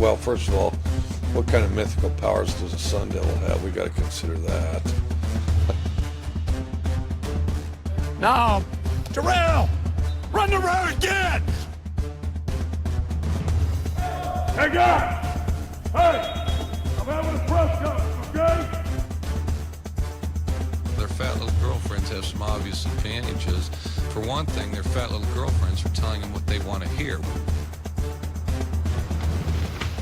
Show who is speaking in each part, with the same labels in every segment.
Speaker 1: Well, first of all, what kind of mythical powers does a Sun Devil have? We got to consider that.
Speaker 2: Now, Terrell, run the road again!
Speaker 3: Hey guys! Hey! I'm having a press conference, okay?
Speaker 4: Their fat little girlfriends have some obvious advantages. For one thing, their fat little girlfriends are telling them what they want to hear.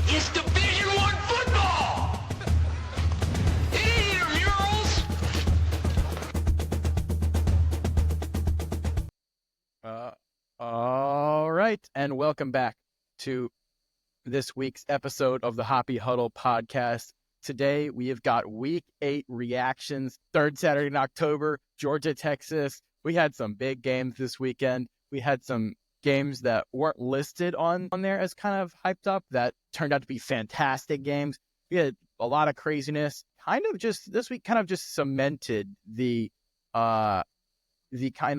Speaker 5: It's Division I football! It ain't intramurals!
Speaker 6: All right, and welcome back to this week's episode of the Hoppy Huddle podcast. Today, we have got Week 8 reactions, third Saturday in October, Georgia, Texas. We had some big games this weekend. We had some games that weren't listed on there as kind of hyped up that turned out to be fantastic games. We had a lot of craziness. This week kind of just cemented the kind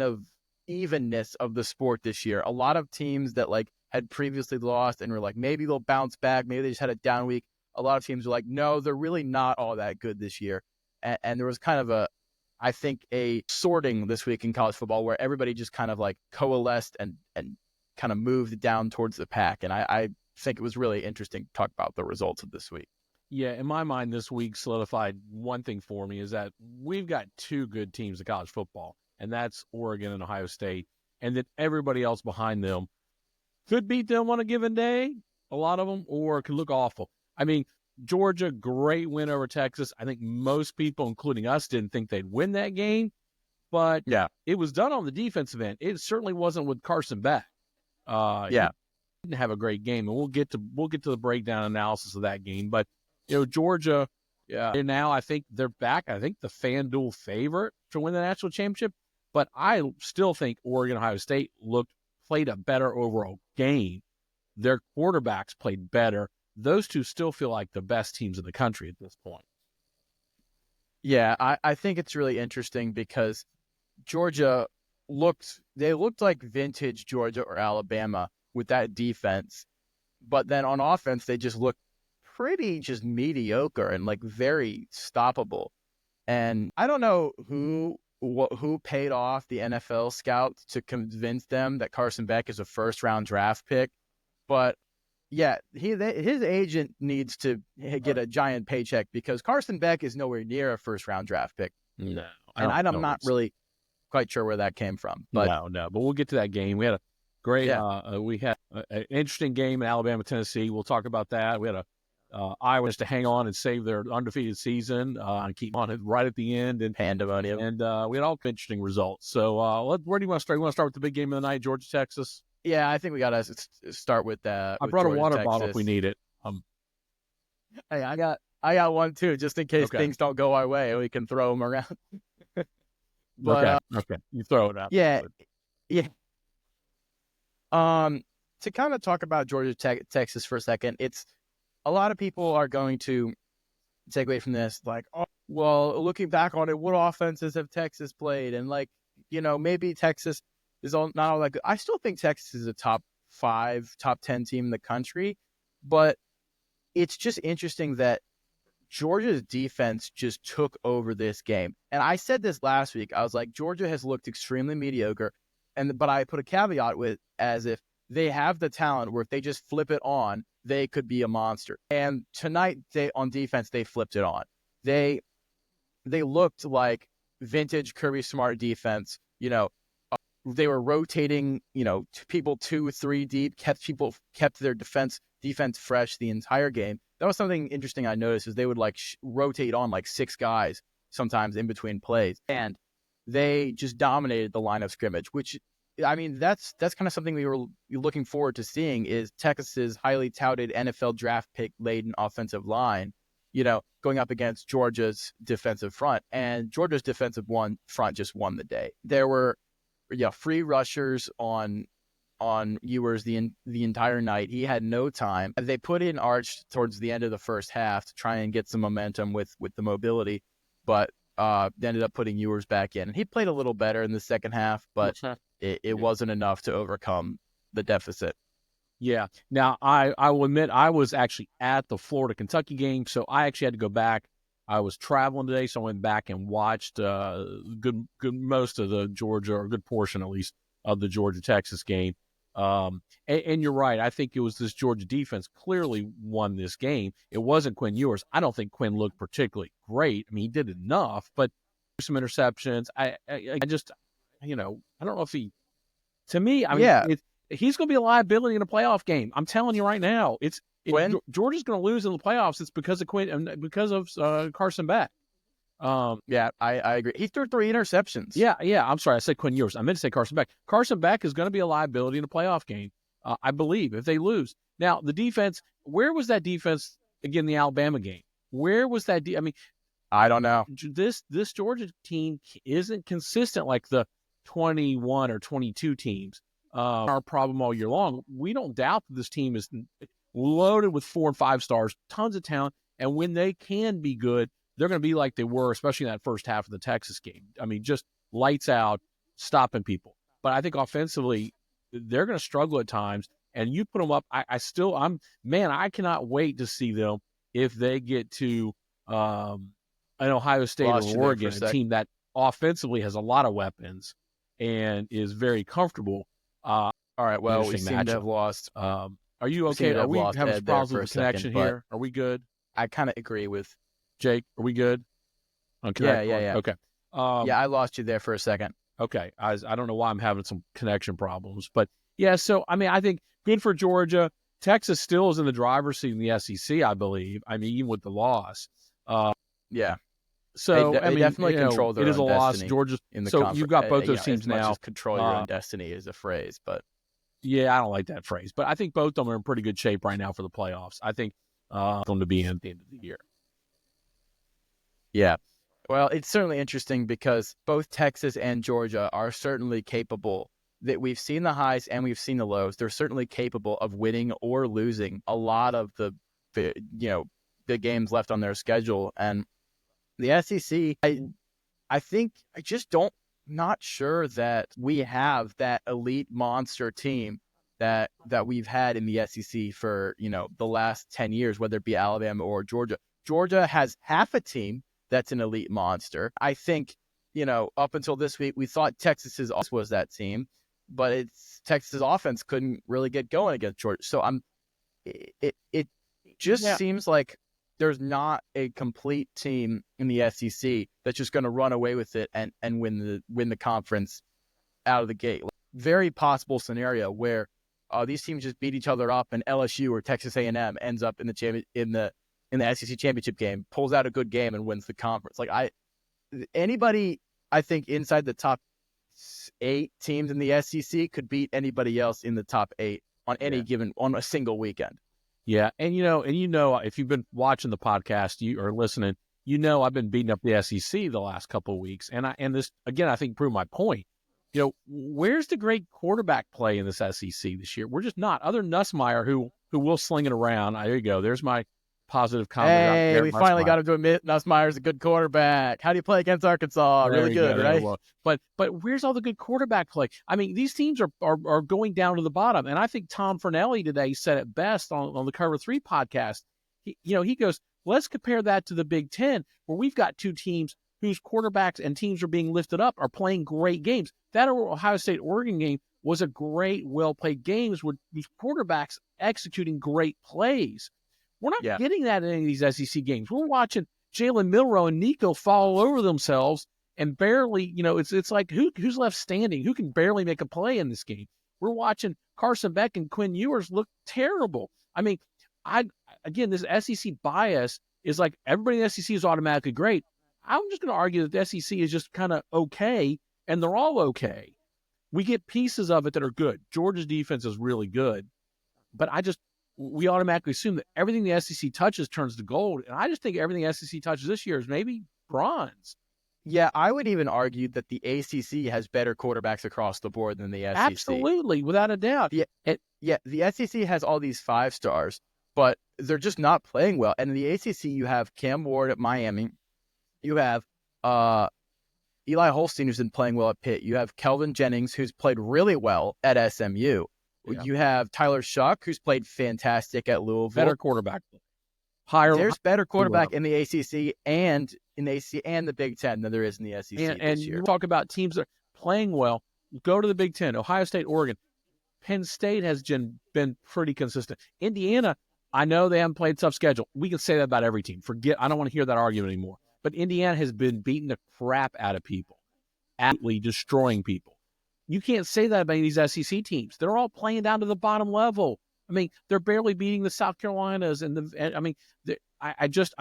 Speaker 6: of evenness of the sport this year. A lot of teams that had previously lost and were like, maybe they'll bounce back. Maybe they just had a down week. A lot of teams were like, no, they're really not all that good this year. And there was kind of a sorting this week in college football where everybody just kind of coalesced and kind of moved down towards the pack. And I think it was really interesting to talk about the results of this week.
Speaker 7: Yeah, in my mind, this week solidified one thing for me is that we've got two good teams in college football, and that's Oregon and Ohio State. And then everybody else behind them could beat them on a given day, a lot of them, or could look awful. I mean, Georgia, great win over Texas. I think most people, including us, didn't think they'd win that game. But yeah, it was done on the defensive end. It certainly wasn't with Carson Beck. He didn't have a great game, and we'll get to the breakdown analysis of that game. But Georgia, now I think they're back. I think the FanDuel favorite to win the national championship. But I still think Oregon, Ohio State played a better overall game. Their quarterbacks played better. Those two still feel like the best teams in the country at this point.
Speaker 6: Yeah, I think it's really interesting because Georgia looked like vintage Georgia or Alabama with that defense. But then on offense, they just looked pretty just mediocre and very stoppable. And I don't know who paid off the NFL scouts to convince them that Carson Beck is a first-round draft pick. But yeah, his agent needs to get a giant paycheck because Carson Beck is nowhere near a first-round draft pick.
Speaker 7: No.
Speaker 6: I'm not really quite sure where that came from. But
Speaker 7: No. But we'll get to that game. We had a great we had an interesting game in Alabama, Tennessee. We'll talk about that. We had Iowa to hang on and save their undefeated season and keep on it right at the end. And
Speaker 6: pandemonium.
Speaker 7: And we had all interesting results. So where do you want to start? You want to start with the big game of the night, Georgia, Texas?
Speaker 6: Yeah, I think we got to start with that.
Speaker 7: I brought
Speaker 6: Georgia,
Speaker 7: a water
Speaker 6: Texas.
Speaker 7: bottle if we need it.
Speaker 6: Hey, I got one too, just in case things don't go our way. We can throw them around. But,
Speaker 7: okay, you throw it out.
Speaker 6: Yeah. To kind of talk about Georgia, Texas for a second, it's a lot of people are going to take away from this, looking back on it, what offenses have Texas played, and maybe Texas is not all that good. I still think Texas is a top 5, top 10 team in the country, but it's just interesting that Georgia's defense just took over this game. And I said this last week. I was like, Georgia has looked extremely mediocre, but I put a caveat with as if they have the talent where if they just flip it on, they could be a monster. And tonight, on defense, they flipped it on. They looked like vintage Kirby Smart defense. They were rotating, people 2-3 deep, kept their defense fresh the entire game. That was something interesting I noticed is they would rotate on 6 guys sometimes in between plays, and they just dominated the line of scrimmage. Which, I mean, that's kind of something we were looking forward to seeing is Texas's highly touted NFL draft pick laden offensive line, going up against Georgia's defensive front, and Georgia's defensive front just won the day. There were free rushers on Ewers the entire night. He had no time. They put in Arch towards the end of the first half to try and get some momentum with the mobility, but they ended up putting Ewers back in. He played a little better in the second half, but it wasn't enough to overcome the deficit.
Speaker 7: Yeah. Now, I will admit I was actually at the Florida-Kentucky game, so I actually had to go back. I was traveling today, so I went back and watched good most of the Georgia, or a good portion at least, of the Georgia-Texas game. And you're right. I think it was this Georgia defense clearly won this game. It wasn't Quinn Ewers. I don't think Quinn looked particularly great. I mean, he did enough, but some interceptions. I just, I don't know if he, to me, I mean, he's going to be a liability in a playoff game. I'm telling you right now, Georgia's going to lose in the playoffs. It's because of because of Carson Beck.
Speaker 6: Yeah, I agree. He threw 3 interceptions.
Speaker 7: Yeah. I'm sorry, I said Quinn Ewers. I meant to say Carson Beck. Carson Beck is going to be a liability in a playoff game, I believe, if they lose. Now, the defense. Where was that defense again? The Alabama game. Where was that? I mean,
Speaker 6: I don't know.
Speaker 7: This Georgia team isn't consistent like the 21 or 22 teams. Our problem all year long. We don't doubt that this team is loaded with 4 and 5 stars, tons of talent, and when they can be good, they're going to be like they were, especially in that first half of the Texas game. I mean, just lights out, stopping people. But I think offensively, they're going to struggle at times. And you put them up. I cannot wait to see them if they get to an Ohio State or Oregon, a team that offensively has a lot of weapons and is very comfortable.
Speaker 6: All right. Well, we seem to have lost.
Speaker 7: Are you okay? Are we having problems with the connection here? Are we good?
Speaker 6: I kind of agree with
Speaker 7: Jake. Are we good?
Speaker 6: Yeah.
Speaker 7: Okay.
Speaker 6: I lost you there for a second.
Speaker 7: Okay. I don't know why I'm having some connection problems, but yeah. So I mean, I think good for Georgia. Texas still is in the driver's seat in the SEC, I believe. I mean, even with the loss.
Speaker 6: Yeah.
Speaker 7: So
Speaker 6: they definitely control their own destiny. It is a loss.
Speaker 7: Georgia's
Speaker 6: in the
Speaker 7: so you've got both those teams
Speaker 6: as much
Speaker 7: now.
Speaker 6: As control your own destiny is a phrase, but
Speaker 7: yeah, I don't like that phrase. But I think both of them are in pretty good shape right now for the playoffs. I think them to be in at the end of the year.
Speaker 6: Yeah. Well, it's certainly interesting because both Texas and Georgia are certainly capable. That we've seen the highs and we've seen the lows. They're certainly capable of winning or losing a lot of the big games left on their schedule. And the SEC, I think I just not sure that we have that elite monster team that we've had in the SEC for, the last 10 years, whether it be Alabama or Georgia. Georgia has half a team that's an elite monster. I think, up until this week, we thought Texas's was that team, but Texas's offense couldn't really get going against Georgia. So it seems like there's not a complete team in the SEC that's just going to run away with it and win the conference out of the gate. Very possible scenario where these teams just beat each other up, and LSU or Texas A&M ends up in the SEC championship game, pulls out a good game, and wins the conference. Anybody, I think, inside the top 8 teams in the SEC could beat anybody else in the top 8 on on a single weekend.
Speaker 7: Yeah, and if you've been watching the podcast or listening, I've been beating up the SEC the last couple of weeks, and this again I think proved my point. Where's the great quarterback play in this SEC this year? We're just not. Other than Nussmeier, who will sling it around. There you go. There's my positive comment.
Speaker 6: Hey, we finally got him to admit Nussmeier's a good quarterback. How do you play against Arkansas? Really good, right?
Speaker 7: But where's all the good quarterback play? I mean, these teams are going down to the bottom, and I think Tom Fornelli today said it best on the Cover 3 podcast. He goes, let's compare that to the Big Ten, where we've got 2 teams whose quarterbacks and teams are being lifted up are playing great games. That Ohio State-Oregon game was a great, well-played game with these quarterbacks executing great plays. We're not getting that in any of these SEC games. We're watching Jalen Milroe and Nico fall over themselves and barely, it's like who's left standing? Who can barely make a play in this game? We're watching Carson Beck and Quinn Ewers look terrible. I mean, this SEC bias is like everybody in the SEC is automatically great. I'm just going to argue that the SEC is just kind of okay, and they're all okay. We get pieces of it that are good. Georgia's defense is really good, but we automatically assume that everything the SEC touches turns to gold. And I just think everything the SEC touches this year is maybe bronze.
Speaker 6: Yeah, I would even argue that the ACC has better quarterbacks across the board than the SEC.
Speaker 7: Absolutely, without a doubt.
Speaker 6: The SEC has all these 5 stars, but they're just not playing well. And in the ACC, you have Cam Ward at Miami. You have Eli Holstein, who's been playing well at Pitt. You have Kelvin Jennings, who's played really well at SMU.
Speaker 7: Yeah.
Speaker 6: You have Tyler Shuck, who's played fantastic at Louisville.
Speaker 7: Better quarterback. Higher.
Speaker 6: There's better quarterback in the ACC and in the ACC and the Big Ten than there is in the SEC
Speaker 7: And
Speaker 6: this year.
Speaker 7: you talk about teams that are playing well. Go to the Big Ten. Ohio State, Oregon. Penn State has been pretty consistent. Indiana, I know they haven't played tough schedule. We can say that about every team. I don't want to hear that argument anymore. But Indiana has been beating the crap out of people, absolutely destroying people. You can't say that about these SEC teams. They're all playing down to the bottom level. I mean, they're barely beating the South Carolinas I'm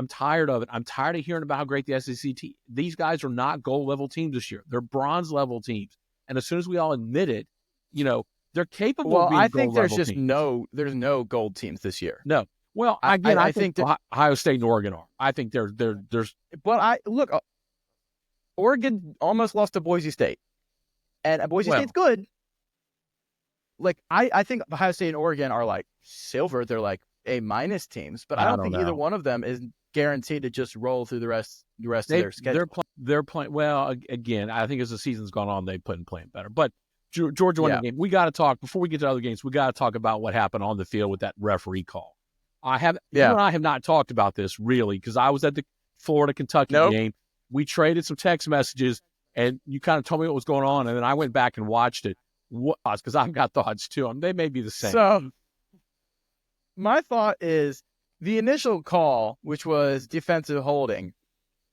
Speaker 7: tired of it. I'm tired of hearing about how great the SEC team. These guys are not gold level teams this year. They're bronze level teams. And as soon as we all admit it, they're capable of being
Speaker 6: I think
Speaker 7: gold
Speaker 6: there's
Speaker 7: level
Speaker 6: just
Speaker 7: teams.
Speaker 6: there's no gold teams this year.
Speaker 7: No. Well, again, I think Ohio State and Oregon are. I think there's.
Speaker 6: But Oregon almost lost to Boise State, and Boise State's good. Like I think Ohio State and Oregon are like silver. They're like A- teams, but I don't think either one of them is guaranteed to just roll through the rest of their schedule.
Speaker 7: They're playing well. Again, I think as the season's gone on, they've been playing better. But Georgia won the game. We got to talk before we get to other games. We got to talk about what happened on the field with that referee call. You and I have not talked about this really because I was at the Florida-Kentucky game. We traded some text messages, and you kind of told me what was going on, and then I went back and watched it because I've got thoughts too. They may be the same.
Speaker 6: So my thought is the initial call, which was defensive holding,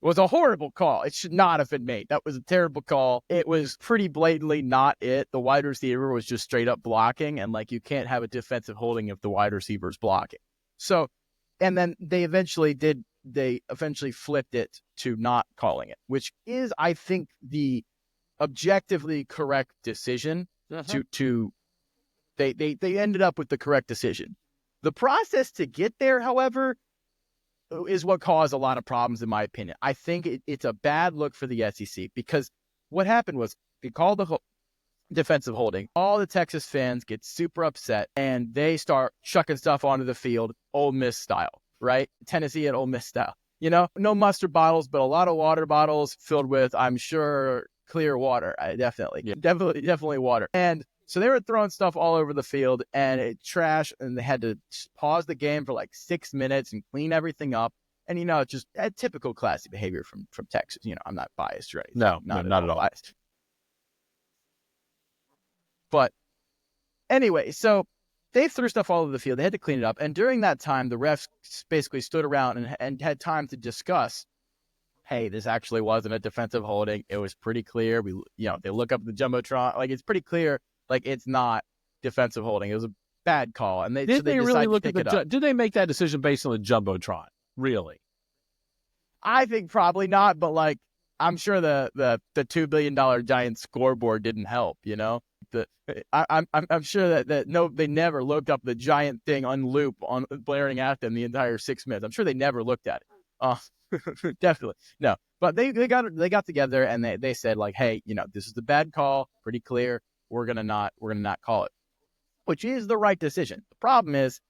Speaker 6: was a horrible call. It should not have been made. That was a terrible call. It was pretty blatantly not it. The wide receiver was just straight up blocking, and you can't have a defensive holding if the wide receiver is blocking. So, and then they eventually flipped it to not calling it, which is, I think, the objectively correct decision. They ended up with the correct decision. The process to get there, however, is what caused a lot of problems, in my opinion. I think it's a bad look for the SEC because what happened was they called the defensive holding. All the Texas fans get super upset and they start chucking stuff onto the field, Ole Miss style, right? Tennessee and Ole Miss style. No mustard bottles, but a lot of water bottles filled with, I'm sure, clear water. Definitely water. And so they were throwing stuff all over the field and it trashed, and they had to pause the game for 6 minutes and clean everything up. And, just a typical classy behavior from Texas. I'm not biased or anything.
Speaker 7: No, not at all.
Speaker 6: Biased. But anyway, so they threw stuff all over the field. They had to clean it up. And during that time, the refs basically stood around and had time to discuss, hey, this actually wasn't a defensive holding. It was pretty clear. They look up the Jumbotron. It's pretty clear. It's not defensive holding. It was a bad call. And
Speaker 7: did they really look at did they make that decision based on the Jumbotron? Really?
Speaker 6: I think probably not, but I'm sure the $2 billion giant scoreboard didn't help, I'm sure that they never looked up the giant thing on loop on blaring at them the entire 6 minutes. I'm sure they never looked at it. Definitely no. But they got together and they said hey, this is the bad call, pretty clear. We're gonna not call it, which is the right decision. The problem is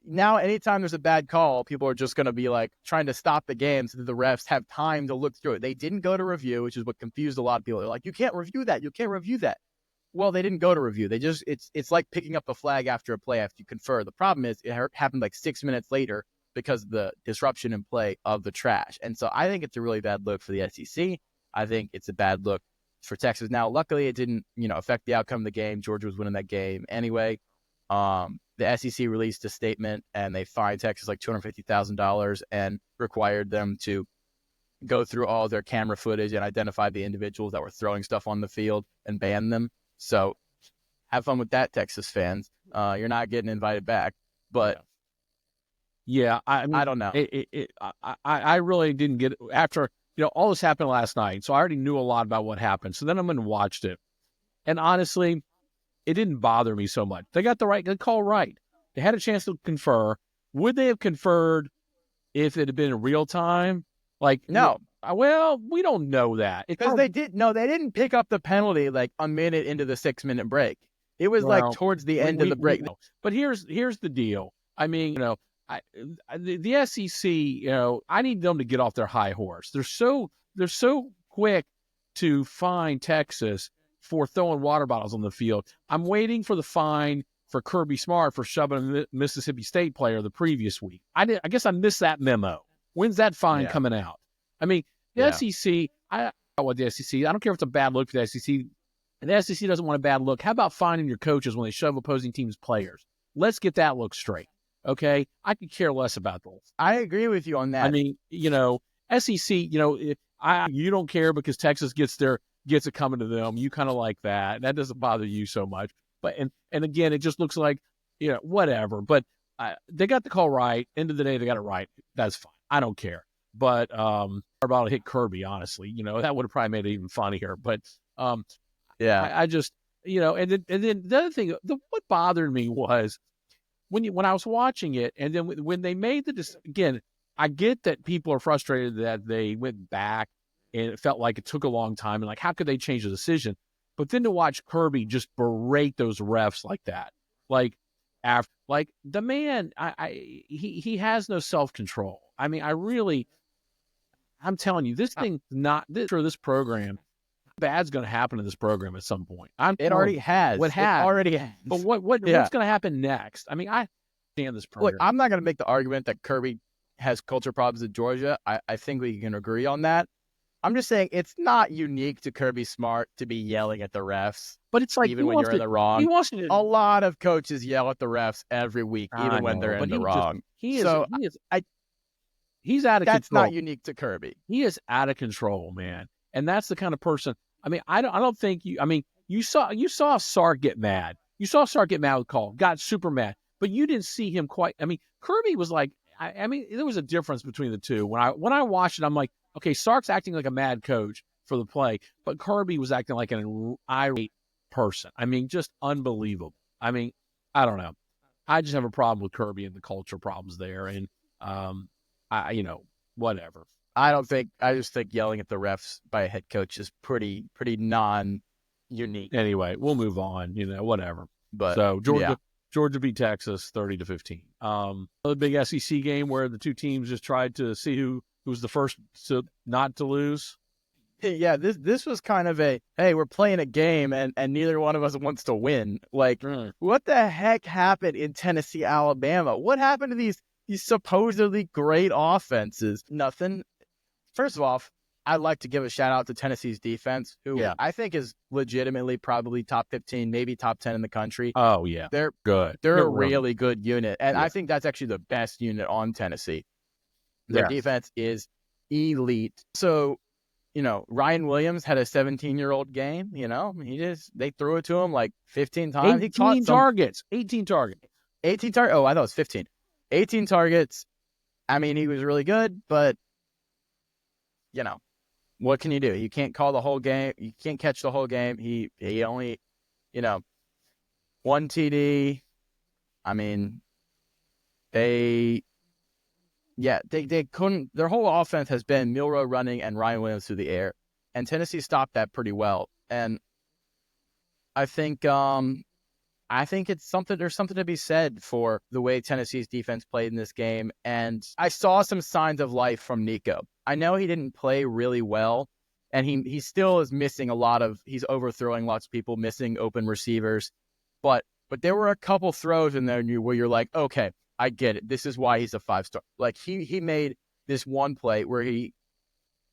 Speaker 6: now anytime there's a bad call, people are just gonna be trying to stop the game so that the refs have time to look through it. They didn't go to review, which is what confused a lot of people. They're like, you can't review that. You can't review that. Well, they didn't go to review. They just it's like picking up the flag after a play after you confer. The problem is it happened 6 minutes later because of the disruption in play of the trash. And so I think it's a really bad look for the SEC. I think it's a bad look for Texas. Now, luckily, it didn't affect the outcome of the game. Georgia was winning that game anyway. The SEC released a statement and they fined Texas $250,000 and required them to go through all their camera footage and identify the individuals that were throwing stuff on the field and ban them. So have fun with that, Texas fans. You're not getting invited back. But I don't know.
Speaker 7: I really didn't get after all this happened last night. So I already knew a lot about what happened. So then I went and watched it, and honestly, it didn't bother me so much. They got the call right. They had a chance to confer. Would they have conferred if it had been in real time?
Speaker 6: No.
Speaker 7: Well, we don't know that.
Speaker 6: Because they didn't pick up the penalty a minute into the 6 minute break. It was towards the end of the break.
Speaker 7: But here's the deal. I mean, the SEC, I need them to get off their high horse. They're so quick to fine Texas for throwing water bottles on the field. I'm waiting for the fine for Kirby Smart for shoving a Mississippi State player the previous week. I guess I missed that memo. When's that fine coming out? I mean, the SEC, I don't know what the SEC, I don't care if it's a bad look for the SEC. And the SEC doesn't want a bad look. How about finding your coaches when they shove opposing teams' players? Let's get that look straight, okay? I could care less about those.
Speaker 6: I agree with you on that.
Speaker 7: I mean, SEC, you don't care because Texas gets it coming to them. You kind of like that. That doesn't bother you so much. But and again, it just looks like, whatever. But they got the call right. End of the day, they got it right. That's fine. I don't care. But about to hit Kirby, honestly, that would have probably made it even funnier. But I just, and then the other thing, what bothered me was when I was watching it, and then when they made again, I get that people are frustrated that they went back and it felt like it took a long time and like, how could they change the decision? But then to watch Kirby just berate those refs like that, the man, he has no self-control. I mean, I'm telling you, this thing, this program, bad's going to happen to this program at some point.
Speaker 6: It already has.
Speaker 7: What has?
Speaker 6: It already has.
Speaker 7: But what's going to happen next? I mean, I understand this program.
Speaker 6: Look, I'm not going to make the argument that Kirby has culture problems at Georgia. I think we can agree on that. I'm just saying it's not unique to Kirby Smart to be yelling at the refs.
Speaker 7: But it's like
Speaker 6: even when you're in the wrong. A lot of coaches yell at the refs every week, even when they're in the wrong.
Speaker 7: He's out of control.
Speaker 6: That's not unique to Kirby.
Speaker 7: He is out of control, man. And that's the kind of person. I mean, I don't think you. I mean, you saw Sark get mad. You saw Sark get mad with the call, got super mad, but you didn't see him quite. I mean, Kirby was like. I mean, there was a difference between the two. When I watched it, I'm like, okay, Sark's acting like a mad coach for the play, but Kirby was acting like an irate person. I mean, just unbelievable. I mean, I don't know. I just have a problem with Kirby and the culture problems there, and whatever.
Speaker 6: I just think yelling at the refs by a head coach is pretty non-unique.
Speaker 7: Anyway, we'll move on. Whatever.
Speaker 6: But
Speaker 7: so Georgia beat Texas 30-15. Another big SEC game where the two teams just tried to see who was the first to not to lose.
Speaker 6: Yeah, this was kind of hey, we're playing a game and neither one of us wants to win. Like, What the heck happened in Tennessee, Alabama? What happened to these supposedly great offenses? Nothing. First of all, I'd like to give a shout out to Tennessee's defense, who I think is legitimately probably top 15, maybe top 10 in the country.
Speaker 7: Oh, yeah.
Speaker 6: They're
Speaker 7: good.
Speaker 6: They're a really good unit. And I think that's actually the best unit on Tennessee. Their defense is elite. So, Ryan Williams had a 17-year-old game, they threw it to him like 15 times.
Speaker 7: 18 targets. 18 targets.
Speaker 6: 18 targets. Oh, I thought it was 15. 18 targets. I mean, he was really good, but what can you do? You can't call the whole game. You can't catch the whole game. He only, one TD. I mean, they couldn't. Their whole offense has been Milroe running and Ryan Williams through the air, and Tennessee stopped that pretty well. And I think it's something. There's something to be said for the way Tennessee's defense played in this game, and I saw some signs of life from Nico. I know he didn't play really well, and he still is missing he's overthrowing lots of people, missing open receivers, but there were a couple throws in there where you're like, okay, I get it. This is why he's a 5-star. Like he made this one play where he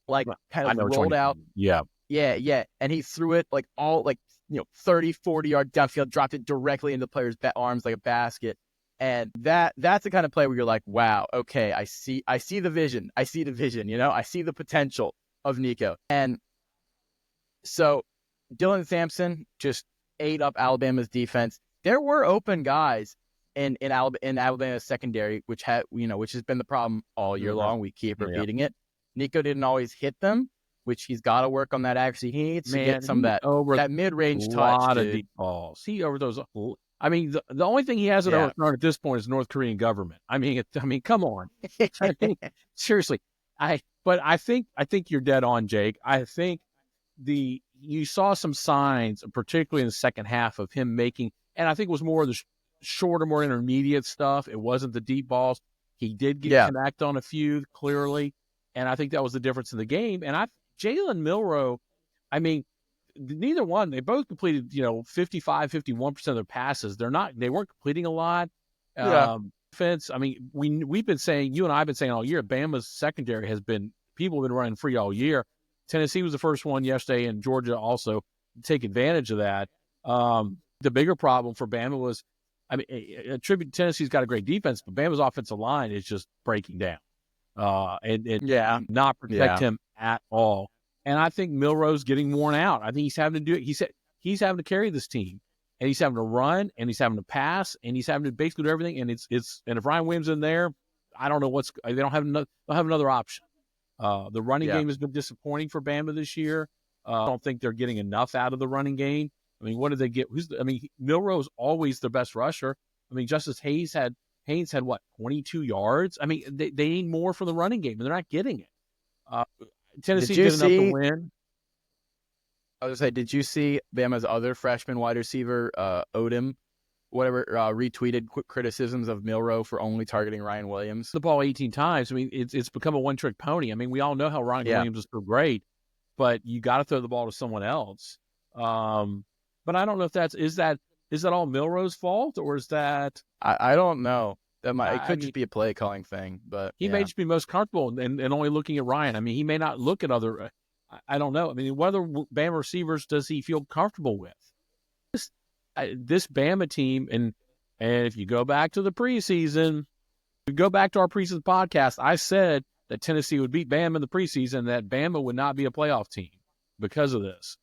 Speaker 6: rolled out.
Speaker 7: Yeah.
Speaker 6: Yeah. And he threw it 30, 40 yard downfield, dropped it directly into the player's arms like a basket. And that's the kind of play where you're like, wow, okay, I see the vision. I see the potential of Nico. And so Dylan Sampson just ate up Alabama's defense. There were open guys in Alabama's secondary, which has been the problem all year long. We keep repeating it. Nico didn't always hit them, which he's got to work on that accuracy. He needs to get some of that mid-range touch. A
Speaker 7: lot of deep balls. He over those. I mean, the only thing he hasn't overthrown at this point is North Korean government. I mean, come on. Seriously. I think you're dead on, Jake. I think you saw some signs, particularly in the second half, of him making, and I think it was more of the shorter, more intermediate stuff. It wasn't the deep balls. He did get connect on a few, clearly, and I think that was the difference in the game. And Jalen Milroe, I mean, neither one. They both completed 55, 51% of their passes. They weren't completing a lot.
Speaker 6: Yeah.
Speaker 7: Defense. I mean, we've been saying, you and I have been saying all year, Bama's secondary people have been running free all year. Tennessee was the first one yesterday, and Georgia also take advantage of that. The bigger problem for Bama was, Tennessee's got a great defense, but Bama's offensive line is just breaking down. And not protect him at all. And I think Milroe's getting worn out. I think he's having to do it. He said he's having to carry this team, and he's having to run, and he's having to pass, and he's having to basically do everything. And and if Ryan Williams in there, I don't know they don't have another option. The running game has been disappointing for Bama this year. I don't think they're getting enough out of the running game. I mean, what did they get? Milroe's always the best rusher. I mean, Justice Haynes had what, 22 yards? I mean, they need more from the running game, and they're not getting it. Tennessee did enough to win.
Speaker 6: I was going to say, did you see Bama's other freshman wide receiver, Odom, retweeted quick criticisms of Milroe for only targeting Ryan Williams?
Speaker 7: The ball 18 times. I mean, it's become a one-trick pony. I mean, we all know how Ryan Williams is so great, but you got to throw the ball to someone else. But I don't know if is that all Milroe's fault, or is that?
Speaker 6: I don't know. It could just be a play calling thing, but
Speaker 7: he may just be most comfortable and only looking at Ryan. I mean, he may not look at other. I don't know. I mean, what other Bama receivers does he feel comfortable with? This Bama team, and if you go back to the preseason, go back to our preseason podcast, I said that Tennessee would beat Bama in the preseason, that Bama would not be a playoff team because of this.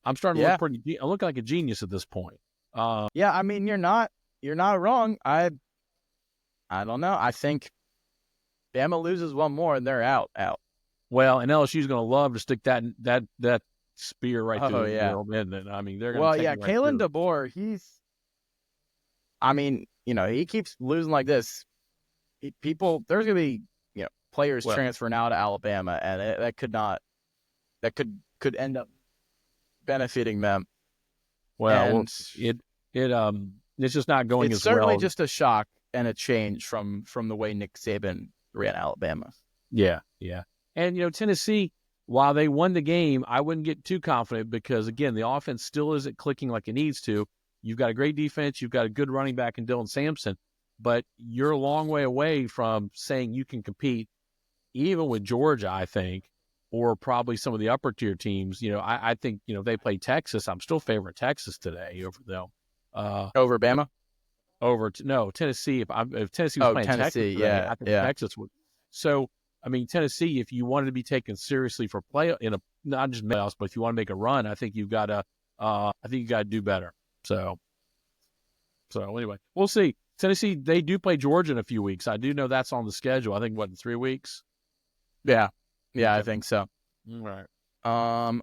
Speaker 7: I'm starting to I look like a genius at this point.
Speaker 6: I mean, you're not wrong. I don't know. I think Bama loses one more and they're out.
Speaker 7: Well, and LSU's going to love to stick that spear right through the middle. I mean, they're going to take it right
Speaker 6: Kalen
Speaker 7: through.
Speaker 6: DeBoer, he keeps losing like this. There's going to be, players transferring out of Alabama, and that could end up benefiting them.
Speaker 7: Well, it's just not going as well.
Speaker 6: It's certainly just a shock and a change from the way Nick Saban ran Alabama.
Speaker 7: Yeah. And, Tennessee, while they won the game, I wouldn't get too confident because, again, the offense still isn't clicking like it needs to. You've got a great defense. You've got a good running back in Dylan Sampson, but you're a long way away from saying you can compete even with Georgia, I think, or probably some of the upper-tier teams. I think, they play Texas. I'm still favoring Texas today over them.
Speaker 6: Over Bama?
Speaker 7: Tennessee. If Tennessee was playing Texas today, I think Texas would. So, I mean, Tennessee, if you wanted to be taken seriously for not just playoffs, but if you want to make a run, I think you've got to do better. So anyway, we'll see. Tennessee, they do play Georgia in a few weeks. I do know that's on the schedule. I think, in 3 weeks?
Speaker 6: Yeah, I think so.
Speaker 7: All right.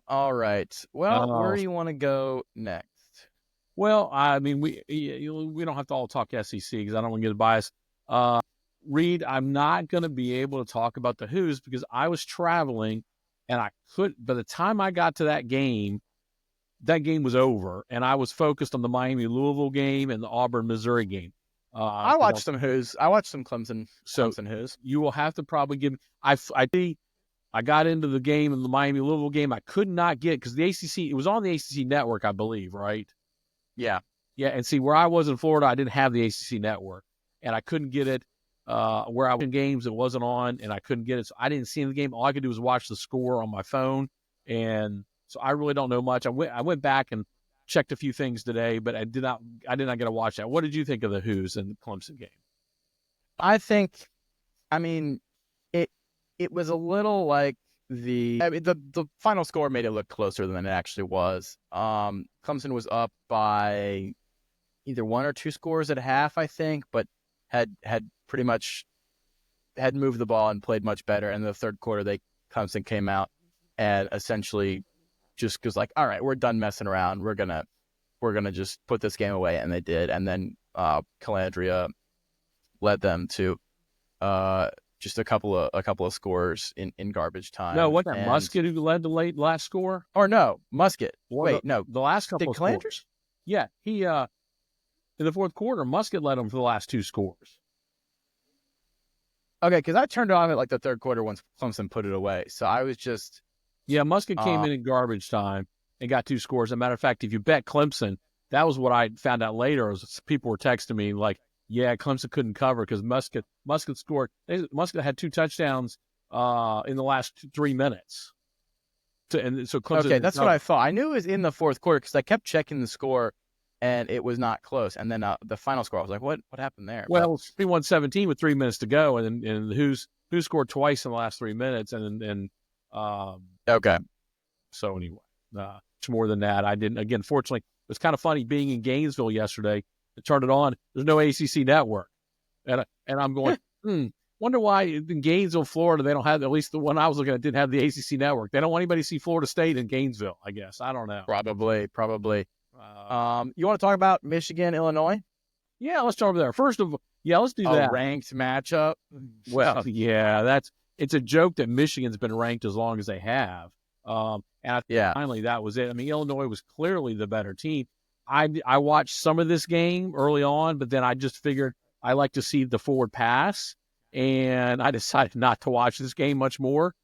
Speaker 6: All right. Well, where do you want to go next?
Speaker 7: Well, I mean, we don't have to all talk SEC because I don't want to get biased. Reed, I'm not going to be able to talk about the Who's because I was traveling and by the time I got to that game was over and I was focused on the Miami-Louisville game and the Auburn-Missouri game.
Speaker 6: I watched some Who's. I watched some Clemson Who's.
Speaker 7: You will have to probably give me, I got into the game in the Miami-Louisville game. I could not get, because the ACC, it was on the ACC network, I believe, right?
Speaker 6: Yeah.
Speaker 7: Yeah, and see, where I was in Florida, I didn't have the ACC network, and I couldn't get it. Where I was in games, it wasn't on, and I couldn't get it, so I didn't see the game. All I could do was watch the score on my phone, and so I really don't know much. I went back and checked a few things today, but I did not get to watch that. What did you think of the Who's and the Clemson game?
Speaker 6: It was a little like the final score made it look closer than it actually was. Clemson was up by either 1 or 2 scores at half, I think, but had pretty much had moved the ball and played much better. And in the third quarter, Clemson came out and essentially just was like, all right, we're done messing around. We're gonna just put this game away, and they did. And then Calandria led them to just a couple of scores in garbage time.
Speaker 7: No, wasn't that Musket who led the last score?
Speaker 6: Or no, Musket.
Speaker 7: Wait, no, the last couple of
Speaker 6: Calandria?
Speaker 7: Scores. Yeah, he in the fourth quarter, Musket led them for the last 2 scores.
Speaker 6: Okay, because I turned it on at like the third quarter once Clemson put it away. So I was just...
Speaker 7: Yeah, Musket came in garbage time, and got 2 scores. As a matter of fact, if you bet Clemson, that was what I found out later. Was people were texting me like, yeah, Clemson couldn't cover because Musket scored. Musket had 2 touchdowns in the last 3 minutes. So Clemson.
Speaker 6: Okay, that's what I thought. I knew it was in the fourth quarter because I kept checking the score, and it was not close. And then the final score, I was like, what happened there?
Speaker 7: Well, 21-17 with 3 minutes to go, and who's scored twice in the last 3 minutes,
Speaker 6: Okay.
Speaker 7: So anyway, much more than that, I didn't. Again, fortunately, it was kind of funny being in Gainesville yesterday. I turned it on. There's no ACC network, and I'm going, wonder why in Gainesville, Florida, they don't have, at least the one I was looking at didn't have the ACC network. They don't want anybody to see Florida State in Gainesville, I guess. I don't know.
Speaker 6: Probably. You want to talk about Michigan, Illinois?
Speaker 7: Yeah, let's start over there. First of all, let's do that.
Speaker 6: A ranked matchup.
Speaker 7: Well, yeah, it's a joke that Michigan's been ranked as long as they have. Finally, that was it. I mean, Illinois was clearly the better team. I watched some of this game early on, but then I just figured I like to see the forward pass, and I decided not to watch this game much more.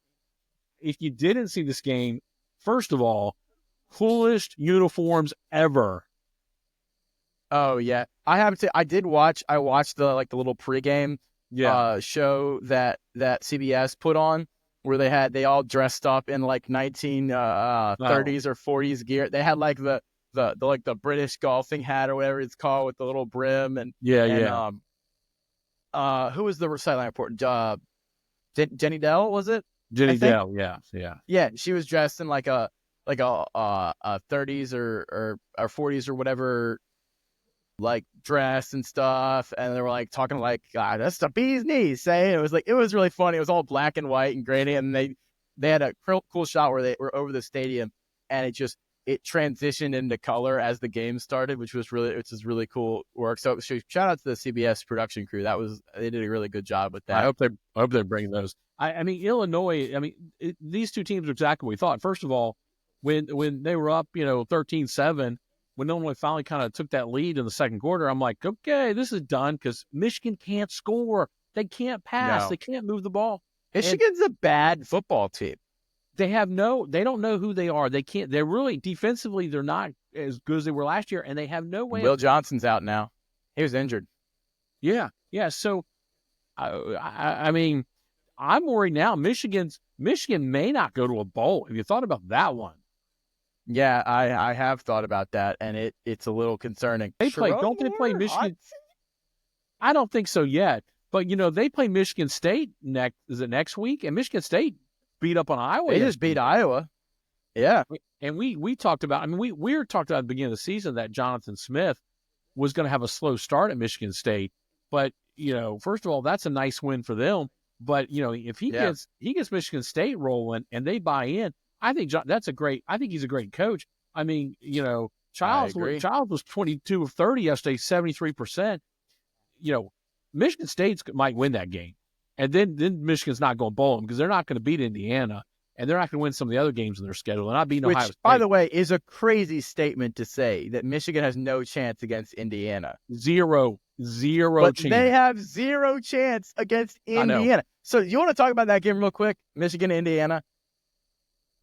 Speaker 7: If you didn't see this game, first of all, coolest uniforms ever.
Speaker 6: Oh yeah, I have to. I watched the little pregame show that CBS put on, where they all dressed up in like 1930s or 40s gear. They had like the British golfing hat or whatever it's called with the little brim and who was the sideline reporter? Jenny Dell, was it?
Speaker 7: Jenny Dell, yeah.
Speaker 6: She was dressed in like a 30s or 40s or whatever, like dress and stuff, and they were like talking like, God, that's the bee's knees. It was really funny. It was all black and white and gradient, and they had a cool shot where they were over the stadium, and it transitioned into color as the game started, which was really cool work. So shout out to the CBS production crew. They did a really good job with that.
Speaker 7: I hope they're bringing those. I mean, Illinois. I mean, these two teams are exactly what we thought. First of all, when they were up, 13-7, when Illinois finally kind of took that lead in the second quarter, I'm like, okay, this is done because Michigan can't score. They can't pass.
Speaker 6: No.
Speaker 7: They can't move the ball.
Speaker 6: Michigan's a bad football team.
Speaker 7: They don't know who they are. They're really defensively, they're not as good as they were last year, and they have no way.
Speaker 6: Will Johnson's out now. He was injured.
Speaker 7: Yeah. So, I mean, I'm worried now. Michigan may not go to a bowl. Have you thought about that one?
Speaker 6: Yeah, I have thought about that, and it's a little concerning.
Speaker 7: Don't they play Michigan? I don't think so yet, but they play Michigan State next week, and Michigan State beat up on Iowa.
Speaker 6: They just beat Iowa. Yeah.
Speaker 7: And we talked about, we were talking about at the beginning of the season that Jonathan Smith was going to have a slow start at Michigan State. But, first of all, that's a nice win for them. But, if he gets Michigan State rolling and they buy in, I think he's a great coach. I mean, Childs was 22 of 30 yesterday, 73%. Michigan State might win that game. And then Michigan's not going to bowl them because they're not going to beat Indiana, and they're not going to win some of the other games in their schedule. They're not beating Ohio State.
Speaker 6: By the way, is a crazy statement to say that Michigan has no chance against Indiana.
Speaker 7: Zero chance.
Speaker 6: They have zero chance against Indiana. So you want to talk about that game real quick? Michigan, Indiana.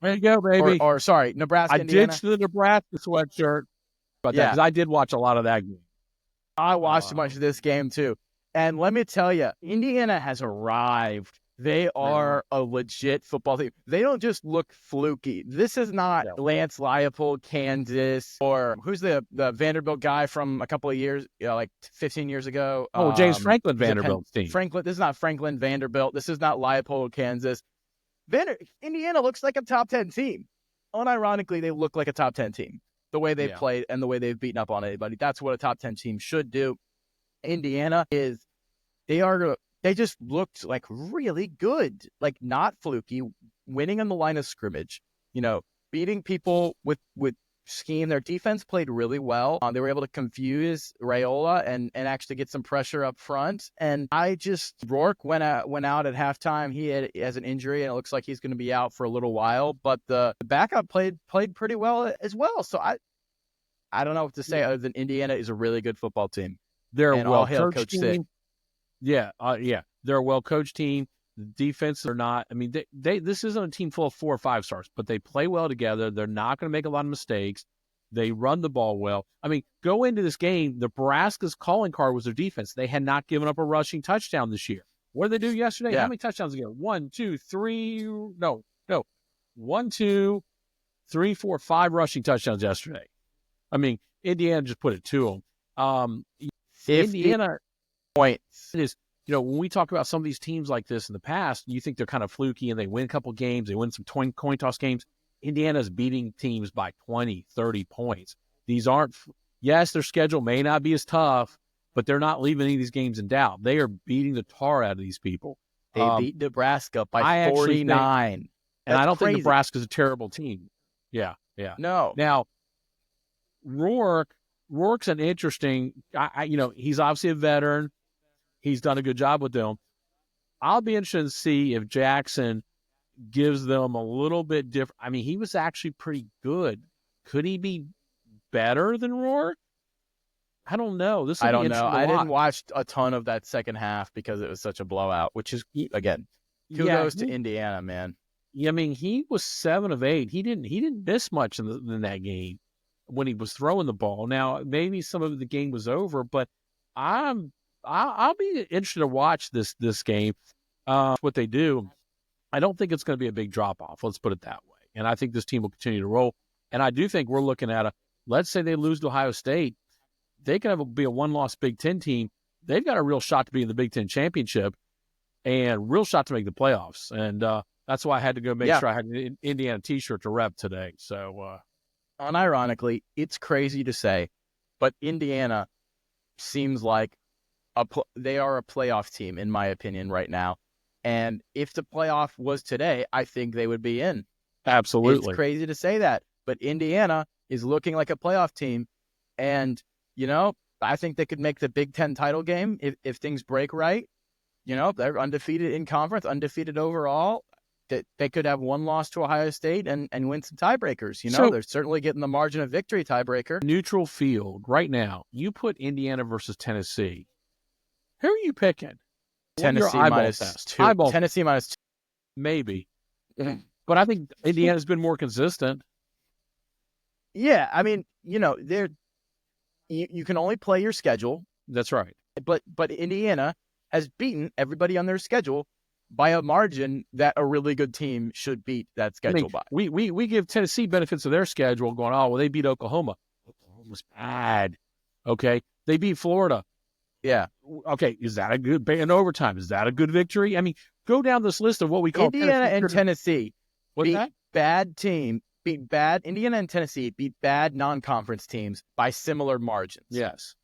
Speaker 7: There you go, baby.
Speaker 6: Or sorry, Nebraska, Indiana.
Speaker 7: I ditched the Nebraska sweatshirt. But because I did watch a lot of that game.
Speaker 6: I watched a bunch of this game too. And let me tell you, Indiana has arrived. They are a legit football team. They don't just look fluky. This is not Lance Leipold, Kansas, or who's the Vanderbilt guy from a couple of years, like 15 years ago.
Speaker 7: James Franklin Vanderbilt's team.
Speaker 6: This is not Franklin Vanderbilt. This is not Leipold, Kansas. Indiana looks like a top 10 team. Unironically, they look like a top 10 team. The way they've played and the way they've beaten up on anybody. That's what a top 10 team should do. Indiana they just looked like really good, like not fluky, winning on the line of scrimmage, beating people with scheme. Their defense played really well. They were able to confuse Raiola and actually get some pressure up front. And Rourke went out at halftime. He has an injury, and it looks like he's going to be out for a little while. But the backup played pretty well as well. So I don't know what to say other than Indiana is a really good football team.
Speaker 7: They're a well-coached
Speaker 6: Coach
Speaker 7: team.
Speaker 6: Sick.
Speaker 7: Yeah. They're a well-coached team. The defense are not. I mean, this isn't a team full of 4 or 5 stars, but they play well together. They're not going to make a lot of mistakes. They run the ball well. I mean, go into this game, Nebraska's calling card was their defense. They had not given up a rushing touchdown this year. What did they do yesterday?
Speaker 6: Yeah.
Speaker 7: How many touchdowns again? 1, 2, 3. No. 1, 2, 3, 4, 5 rushing touchdowns yesterday. I mean, Indiana just put it to them.
Speaker 6: 50
Speaker 7: Indiana
Speaker 6: points.
Speaker 7: is, when we talk about some of these teams like this in the past, you think they're kind of fluky and they win a couple games, they win some coin toss games. Indiana's beating teams by 20, 30 points. These aren't, yes, their schedule may not be as tough, but they're not leaving any of these games in doubt. They are beating the tar out of these people.
Speaker 6: They beat Nebraska by 49.
Speaker 7: And I don't
Speaker 6: crazy.
Speaker 7: think Nebraska's a terrible team. Yeah.
Speaker 6: No.
Speaker 7: Now, Rourke's an interesting, he's obviously a veteran. He's done a good job with them. I'll be interested to see if Jackson gives them a little bit different. I mean, he was actually pretty good. Could he be better than Rourke? I don't know.
Speaker 6: I don't know. I didn't watch a ton of that second half because it was such a blowout, which is, again, kudos to Indiana, man.
Speaker 7: Yeah, I mean, he was 7 of 8. He didn't miss much in that game when he was throwing the ball. Now, maybe some of the game was over, but I'll be interested to watch this game, what they do. I don't think it's going to be a big drop-off. Let's put it that way. And I think this team will continue to roll. And I do think we're looking at let's say they lose to Ohio State. They can be a one-loss Big Ten team. They've got a real shot to be in the Big Ten championship and real shot to make the playoffs. And that's why I had to go make sure I had an Indiana T-shirt to rep today. So,
Speaker 6: unironically, it's crazy to say, but Indiana seems like they are a playoff team, in my opinion, right now. And if the playoff was today, I think they would be in.
Speaker 7: Absolutely.
Speaker 6: It's crazy to say that, but Indiana is looking like a playoff team. And, I think they could make the Big Ten title game if things break right. They're undefeated in conference, undefeated overall. They could have one loss to Ohio State and win some tiebreakers. So, they're certainly getting the margin of victory tiebreaker.
Speaker 7: Neutral field right now. You put Indiana versus Tennessee. Who are you picking?
Speaker 6: Tennessee minus 2. Tennessee minus 2.
Speaker 7: Maybe. But I think Indiana's been more consistent.
Speaker 6: Yeah, I mean, you can only play your schedule.
Speaker 7: That's right.
Speaker 6: But Indiana has beaten everybody on their schedule by a margin that a really good team should beat that schedule by.
Speaker 7: We give Tennessee benefits of their schedule going, they beat Oklahoma. Oklahoma's bad. Okay. They beat Florida.
Speaker 6: Yeah.
Speaker 7: Okay. Is that a good in overtime? Is that a good victory? I mean, go down this list of what we call
Speaker 6: Indiana and Tennessee
Speaker 7: beat
Speaker 6: Indiana and Tennessee beat bad non-conference teams by similar margins.
Speaker 7: Yes.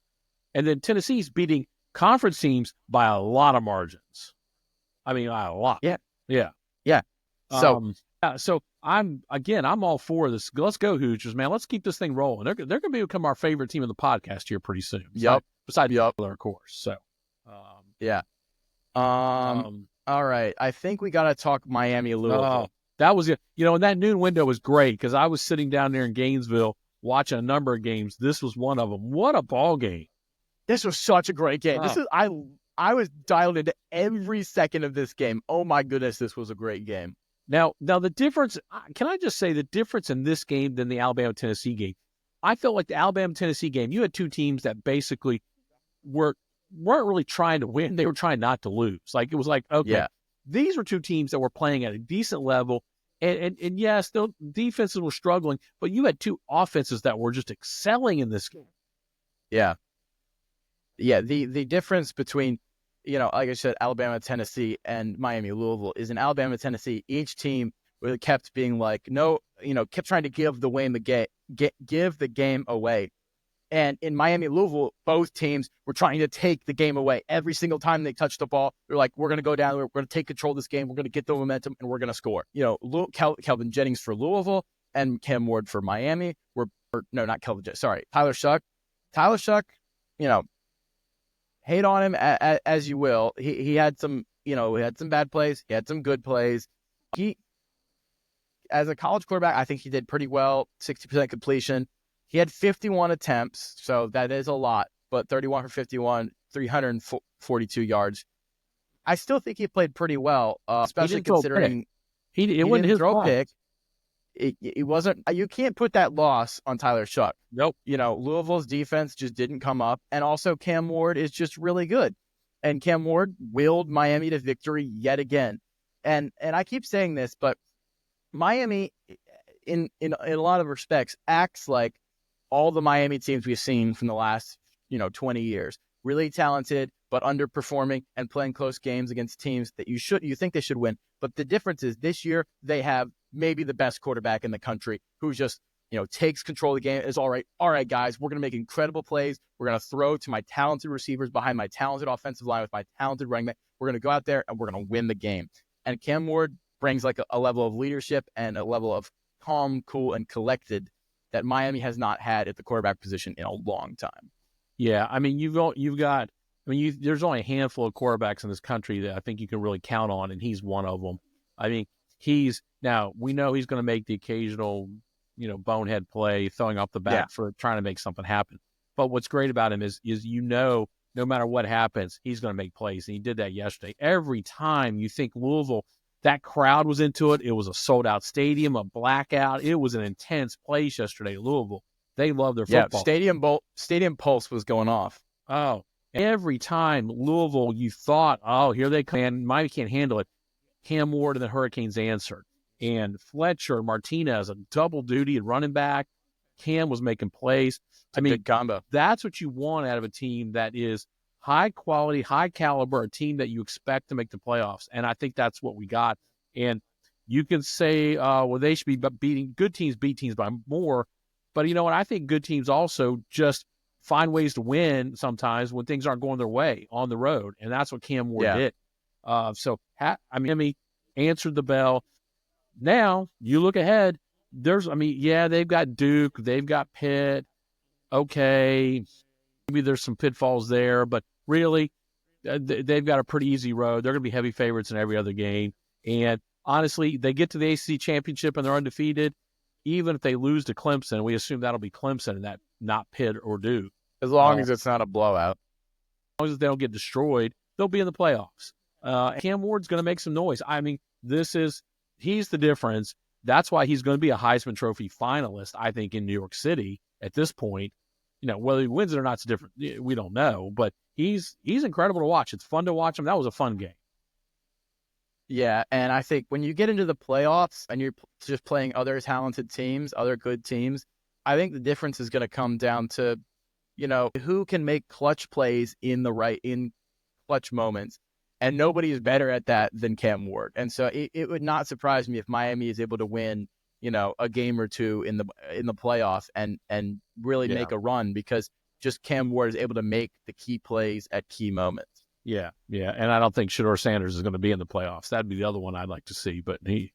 Speaker 7: And then Tennessee's beating conference teams by a lot of margins. I mean, a lot.
Speaker 6: Yeah.
Speaker 7: So I'm all for this. Let's go Hoosiers, man. Let's keep this thing rolling. They're going to become our favorite team in the podcast here pretty soon.
Speaker 6: Yep.
Speaker 7: Besides Baylor, of course. So,
Speaker 6: all right. I think we got to talk Miami Louisville.
Speaker 7: That was it. And that noon window was great because I was sitting down there in Gainesville watching a number of games. This was one of them. What a ball game!
Speaker 6: This was such a great game. I was dialed into every second of this game. Oh my goodness, this was a great game.
Speaker 7: Now the difference, can I just say the difference in this game than the Alabama-Tennessee game? I felt like the Alabama-Tennessee game, you had two teams that basically weren't really trying to win. They were trying not to lose. Like, it was like, okay, these were two teams that were playing at a decent level. And yes, the defenses were struggling, but you had two offenses that were just excelling in this game.
Speaker 6: Yeah. Yeah, the difference between, like I said, Alabama, Tennessee, and Miami, Louisville is in Alabama, Tennessee, each team really kept being like, kept trying to give the game away. And in Miami, Louisville, both teams were trying to take the game away. Every single time they touched the ball, they're like, we're going to go down, we're going to take control of this game, we're going to get the momentum, and we're going to score. Kelvin Jennings for Louisville and Cam Ward for Miami Tyler Shuck. Tyler Shuck, hate on him as you will. He had some, he had some bad plays. He had some good plays. As a college quarterback, I think he did pretty well, 60% completion. He had 51 attempts, so that is a lot, but 31 for 51, 342 yards. I still think he played pretty well, especially
Speaker 7: didn't throw a
Speaker 6: considering
Speaker 7: It wasn't
Speaker 6: didn't
Speaker 7: his
Speaker 6: throw a
Speaker 7: fault.
Speaker 6: pick. It wasn't. You can't put that loss on Tyler Shuck.
Speaker 7: Nope.
Speaker 6: Louisville's defense just didn't come up, and also Cam Ward is just really good, and Cam Ward willed Miami to victory yet again. And I keep saying this, but Miami, in a lot of respects, acts like all the Miami teams we've seen from the last 20 years. Really talented, but underperforming and playing close games against teams that you think they should win. But the difference is this year they have maybe the best quarterback in the country who just takes control of the game. Is all right, guys, we're going to make incredible plays. We're going to throw to my talented receivers behind my talented offensive line with my talented running back. We're going to go out there and we're going to win the game. And Cam Ward brings like a level of leadership and a level of calm, cool, and collected that Miami has not had at the quarterback position in a long time.
Speaker 7: Yeah, I mean, there's only a handful of quarterbacks in this country that I think you can really count on, and he's one of them. I mean, we know he's going to make the occasional, bonehead play, throwing off the bat for trying to make something happen. But what's great about him is no matter what happens, he's going to make plays, and he did that yesterday. Every time you think Louisville, that crowd was into it. It was a sold-out stadium, a blackout. It was an intense place yesterday at Louisville. They love their football.
Speaker 6: Stadium Pulse was going off.
Speaker 7: Oh, every time Louisville, you thought, oh, here they come, and Miami can't handle it. Cam Ward and the Hurricanes answered. And Fletcher, Martinez, a double duty at running back. Cam was making plays.
Speaker 6: Big combo.
Speaker 7: That's what you want out of a team that is high quality, high caliber, a team that you expect to make the playoffs. And I think that's what we got. And you can say, they should be beating good teams, beat teams by more. But you know what? I think good teams also just find ways to win sometimes when things aren't going their way on the road. And that's what Cam Ward did. Miami answered the bell. Now you look ahead. They've got Duke, they've got Pitt. Okay, maybe there's some pitfalls there, but really, they've got a pretty easy road. They're going to be heavy favorites in every other game. And honestly, they get to the ACC championship and they're undefeated. Even if they lose to Clemson, we assume that'll be Clemson and that not Pitt or Duke.
Speaker 6: As long as it's not a blowout.
Speaker 7: As long as they don't get destroyed, they'll be in the playoffs. Cam Ward's going to make some noise. I mean, he's the difference. That's why he's going to be a Heisman Trophy finalist, I think, in New York City at this point. Whether he wins it or not is different. We don't know, but he's incredible to watch. It's fun to watch him. That was a fun game.
Speaker 6: Yeah, and I think when you get into the playoffs and you're just playing other talented teams, other good teams, I think the difference is going to come down to, who can make clutch plays in clutch moments. And nobody is better at that than Cam Ward. And so it would not surprise me if Miami is able to win, a game or two in the playoffs and really make a run because just Cam Ward is able to make the key plays at key moments.
Speaker 7: Yeah. And I don't think Shedeur Sanders is going to be in the playoffs. That'd be the other one I'd like to see. But he's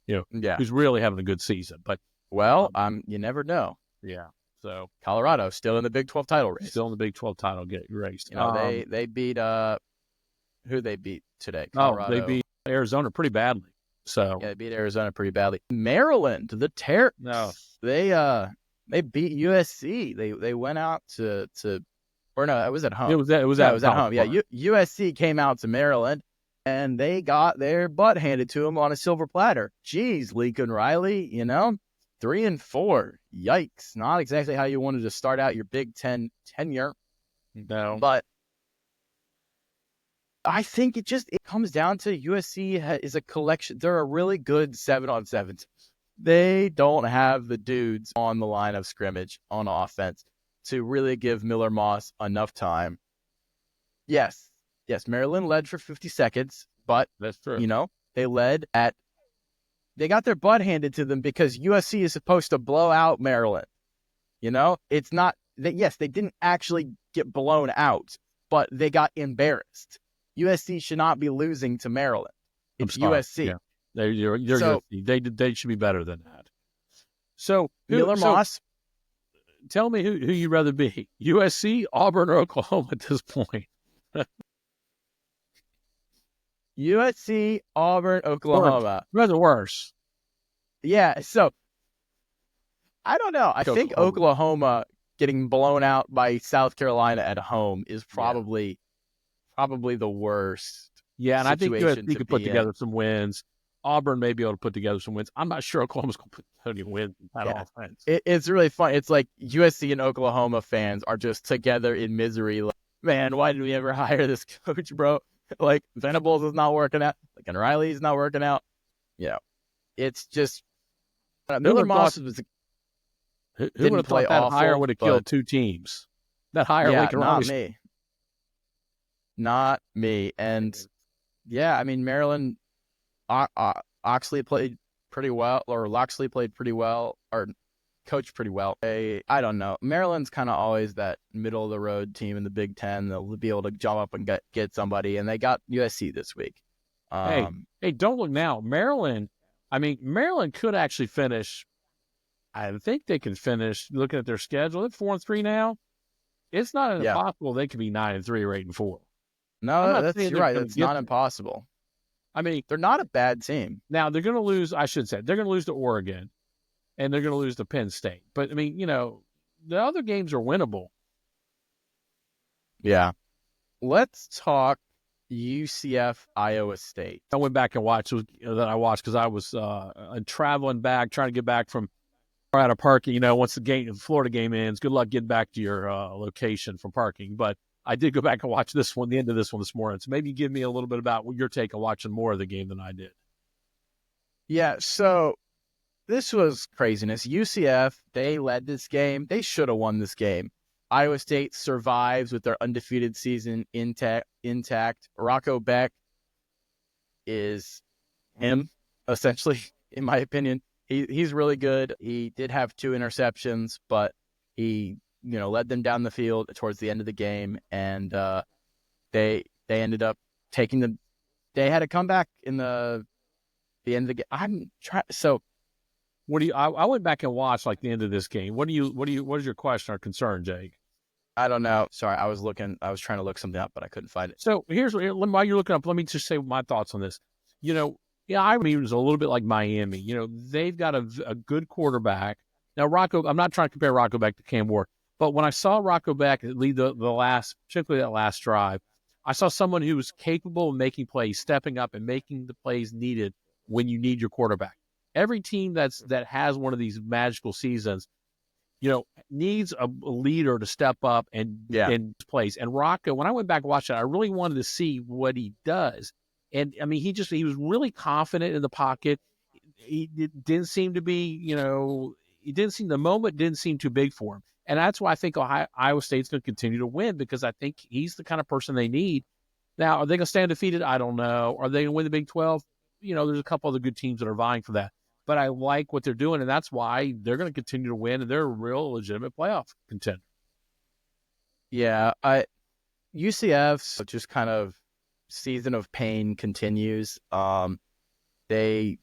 Speaker 7: really having a good season. But
Speaker 6: you never know.
Speaker 7: Yeah. So
Speaker 6: Colorado still in the Big 12 title race.
Speaker 7: Still in the Big 12 title race.
Speaker 6: They beat who they beat today? Colorado.
Speaker 7: They beat Arizona pretty badly. So
Speaker 6: yeah, they beat Arizona pretty badly. Maryland, they beat USC. They went out to or no, it was at home.
Speaker 7: It was at
Speaker 6: home. Yeah, USC came out to Maryland and they got their butt handed to them on a silver platter. Jeez, Lincoln Riley, 3-4. Yikes! Not exactly how you wanted to start out your Big Ten tenure.
Speaker 7: No,
Speaker 6: but I think it comes down to USC is a collection. They're a really good 7-on-7. They don't have the dudes on the line of scrimmage on offense to really give Miller Moss enough time. Yes, Maryland led for 50 seconds, but
Speaker 7: that's true.
Speaker 6: They got their butt handed to them because USC is supposed to blow out Maryland. It's not that. Yes, they didn't actually get blown out, but they got embarrassed. USC should not be losing to Maryland. It's USC.
Speaker 7: Yeah. They're USC. They should be better than that. So
Speaker 6: Miller Moss.
Speaker 7: Tell me who you'd rather be, USC, Auburn, or Oklahoma at this point.
Speaker 6: USC, Auburn, Oklahoma.
Speaker 7: Rather worse.
Speaker 6: Yeah, so I don't know. I think Oklahoma getting blown out by South Carolina at home is probably the worst.
Speaker 7: Yeah, and I think
Speaker 6: situation
Speaker 7: USC
Speaker 6: to
Speaker 7: could put
Speaker 6: be in.
Speaker 7: together some wins. Auburn may be able to put together some wins. I'm not sure Oklahoma's going to put any wins in that
Speaker 6: Yeah.
Speaker 7: offense.
Speaker 6: It's really fun. It's like USC and Oklahoma fans are just together in misery. Like, man, why did we ever hire this coach, bro? Like, Venables is not working out. Like, and Riley's not working out. You know, it's just Miller
Speaker 7: would've
Speaker 6: Moss
Speaker 7: thought-
Speaker 6: was
Speaker 7: Who would
Speaker 6: didn't
Speaker 7: have
Speaker 6: play
Speaker 7: thought that hire
Speaker 6: awful,
Speaker 7: would have
Speaker 6: but-
Speaker 7: killed two teams? That hire,
Speaker 6: yeah,
Speaker 7: Lincoln
Speaker 6: not
Speaker 7: Riley.
Speaker 6: me. Not me. And yeah, I mean, Maryland, Oxley played pretty well, or Loxley played pretty well, or coached pretty well. I don't know. Maryland's kind of always that middle of the road team in the Big Ten. They'll be able to jump up and get somebody, and they got USC this week.
Speaker 7: Hey, don't look now. Maryland could actually finish. I think they can finish. Looking at their schedule, they're 4-3 now. It's not impossible they could be 9-3 or 8-4.
Speaker 6: No,
Speaker 7: saying
Speaker 6: you're
Speaker 7: they're
Speaker 6: right.
Speaker 7: gonna
Speaker 6: It's
Speaker 7: get
Speaker 6: not
Speaker 7: there.
Speaker 6: impossible.
Speaker 7: I mean,
Speaker 6: They're not a bad team.
Speaker 7: now they're going to lose. I should say they're going to lose to Oregon, and they're going to lose to Penn State. But I mean, the other games are winnable.
Speaker 6: Yeah. Let's talk UCF Iowa State.
Speaker 7: I went back and watched I watched because I was traveling back, trying to get back from out of parking. Once the Florida game ends, good luck getting back to your location from parking. But I did go back and watch the end of this one this morning. So maybe give me a little bit about your take on watching more of the game than I did.
Speaker 6: Yeah, so this was craziness. UCF, they led this game. They should have won this game. Iowa State survives with their undefeated season intact. Rocco Beck is him, essentially, in my opinion. He's really good. He did have 2 interceptions, but he led them down the field towards the end of the game, and they ended up taking they had a comeback in the end of the game. I'm trying. So,
Speaker 7: what do you? I went back and watched the end of this game. What is your question or concern, Jake?
Speaker 6: I don't know. Sorry, I was trying to look something up, but I couldn't find it.
Speaker 7: So while you're looking up, let me just say my thoughts on this. I mean, it was a little bit like Miami. They've got a good quarterback. Now, I'm not trying to compare Rocco Beck to Cam Ward, but when I saw Rocco Beck lead particularly that last drive, I saw someone who was capable of making plays, stepping up and making the plays needed when you need your quarterback. Every team that has one of these magical seasons, needs a leader to step up and plays. And Rocco, when I went back and watched it, I really wanted to see what he does. And I mean, he was really confident in the pocket. He didn't seem to be, the moment didn't seem too big for him. And that's why I think Iowa State's going to continue to win, because I think he's the kind of person they need. Now, are they going to stay undefeated? I don't know. Are they going to win the Big 12? There's a couple other good teams that are vying for that. But I like what they're doing, and that's why they're going to continue to win, and they're a real legitimate playoff contender.
Speaker 6: Yeah, UCF's just kind of season of pain continues. They've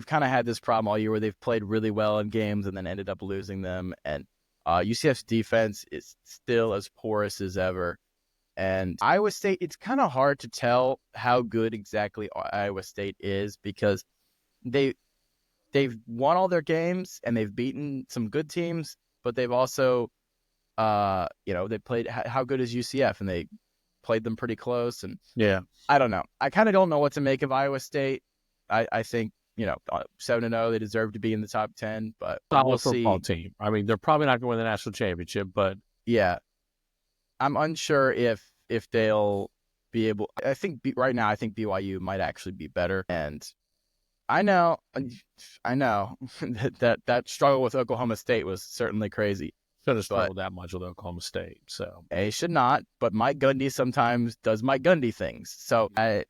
Speaker 6: kind of had this problem all year where they've played really well in games and then ended up losing them. And UCF's defense is still as porous as ever. And Iowa State, it's kind of hard to tell how good exactly Iowa State is, because they've won all their games and they've beaten some good teams, but they've also, they played, how good is UCF? And they played them pretty close. And I don't know. I kind of don't know what to make of Iowa State. I think, 7-0, they deserve to be in the top 10, but we'll see.
Speaker 7: Football team. I mean, they're probably not going to win the national championship, but
Speaker 6: yeah, I'm unsure if they'll be able. I think right now, I think BYU might actually be better, and I know that struggle with Oklahoma State was certainly crazy.
Speaker 7: Should have struggled that much with Oklahoma State. So
Speaker 6: they should not, but Mike Gundy sometimes does Mike Gundy things. So I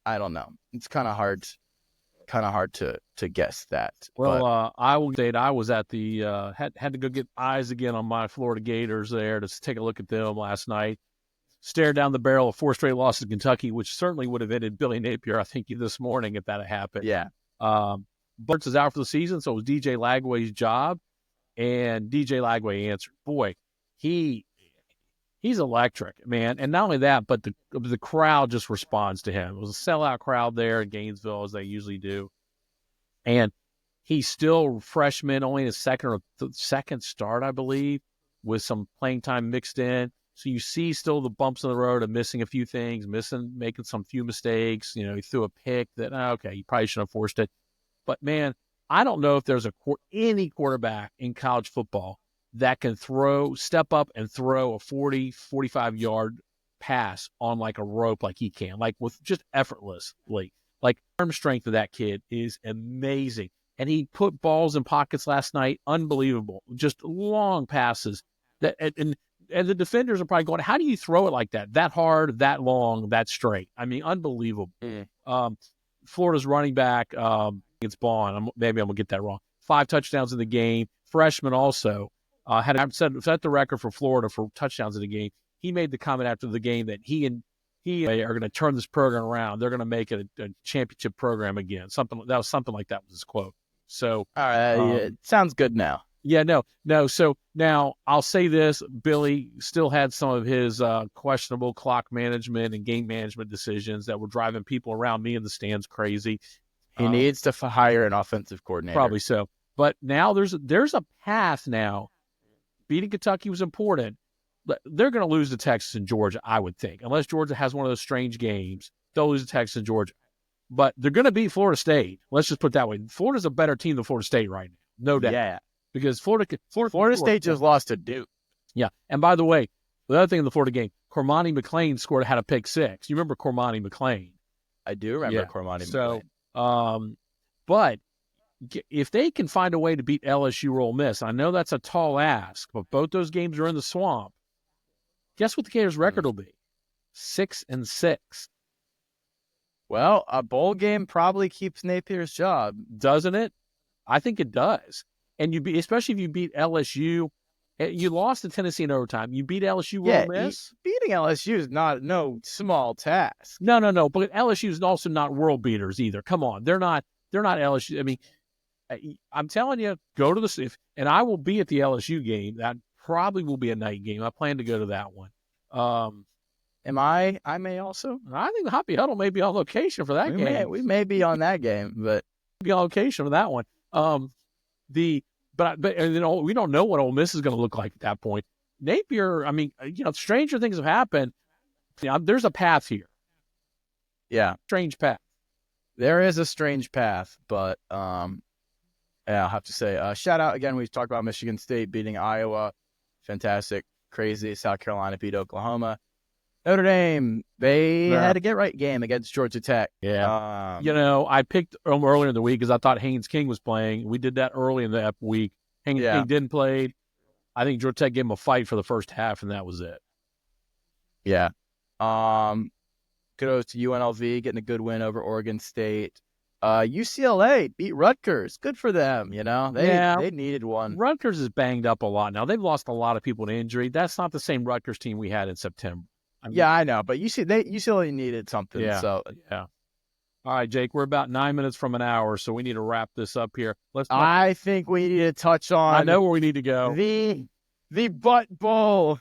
Speaker 6: don't know. It's kind of hard to guess that.
Speaker 7: Well, Iowa State, I was at the had to go get eyes again on my Florida Gators there to take a look at them last night. Stared down the barrel of 4 straight losses to Kentucky, which certainly would have ended Billy Napier, I think, this morning if that had happened.
Speaker 6: Yeah.
Speaker 7: Burns is out for the season, so it was DJ Lagway's job, and DJ Lagway answered. Boy, he's electric, man. And not only that, but the crowd just responds to him. It was a sellout crowd there in Gainesville, as they usually do. And he's still freshman, only his second start, I believe, with some playing time mixed in. So you see still the bumps in the road of missing a few things, making some few mistakes. You know, he threw a pick that, okay, you probably shouldn't have forced it. But, man, I don't know if there's any quarterback in college football that can step up and throw a 40, 45-yard pass on like a rope like he can, like with just effortlessly. Like, arm strength of that kid is amazing. And he put balls in pockets last night, unbelievable. Just long passes. And the defenders are probably going, how do you throw it like that? That hard, that long, that straight. I mean, unbelievable. Florida's running back, it's Bond. Maybe I'm going to get that wrong. 5 touchdowns in the game. Freshman also set the record for Florida for touchdowns in the game. He made the comment after the game that he are going to turn this program around. They're going to make it a championship program again. Something like that was his quote. So,
Speaker 6: all right, it sounds good now.
Speaker 7: Yeah, no. So now I'll say this: Billy still had some of his questionable clock management and game management decisions that were driving people around me in the stands crazy.
Speaker 6: He needs to hire an offensive coordinator.
Speaker 7: Probably so. But now there's a path now. Beating Kentucky was important. They're going to lose to Texas and Georgia, I would think. Unless Georgia has one of those strange games, they'll lose to Texas and Georgia. But they're going to beat Florida State. Let's just put it that way. Florida's a better team than Florida State right now. No doubt.
Speaker 6: Yeah.
Speaker 7: Because Florida
Speaker 6: State just lost to Duke.
Speaker 7: Yeah. And by the way, the other thing in the Florida game, Cormani McClain had a pick 6. You remember Cormani McClain?
Speaker 6: I do remember Cormani McClain.
Speaker 7: So, but if they can find a way to beat LSU or Ole Miss, I know that's a tall ask, but both those games are in the swamp. Guess what the Gators' record will be? 6-6.
Speaker 6: Well, a bowl game probably keeps Napier's job,
Speaker 7: doesn't it? I think it does. And especially if you beat LSU. You lost to Tennessee in overtime. You beat LSU or Ole Miss.
Speaker 6: Beating LSU is no small task.
Speaker 7: No. But LSU is also not world beaters either. Come on, they're not LSU. I mean, I'm telling you, go to and I will be at the LSU game. That probably will be a night game. I plan to go to that one.
Speaker 6: Am I? I may also.
Speaker 7: I think the Hoppy Huddle may be on location for that game.
Speaker 6: We may be on that game, but
Speaker 7: be on location for that one. But we don't know what Ole Miss is going to look like at that point. Napier, I mean, stranger things have happened. There's a path here.
Speaker 6: Yeah,
Speaker 7: strange path.
Speaker 6: There is a strange path, but I'll have to say, shout out again. We've talked about Michigan State beating Iowa, fantastic, crazy. South Carolina beat Oklahoma. Notre Dame, they had a get-right game against Georgia Tech.
Speaker 7: Yeah. I picked them earlier in the week because I thought Haynes King was playing. We did that early in the week. Haynes King didn't play. I think Georgia Tech gave him a fight for the first half, and that was it.
Speaker 6: Yeah. Kudos to UNLV getting a good win over Oregon State. UCLA beat Rutgers. Good for them, They needed one.
Speaker 7: Rutgers is banged up a lot now. They've lost a lot of people to injury. That's not the same Rutgers team we had in September.
Speaker 6: I know, but UCLA needed something.
Speaker 7: Yeah.
Speaker 6: So
Speaker 7: yeah. All right, Jake, we're about 9 minutes from an hour, so we need to wrap this up here.
Speaker 6: I think we need to touch on.
Speaker 7: I know where we need to go.
Speaker 6: The Butt Bowl.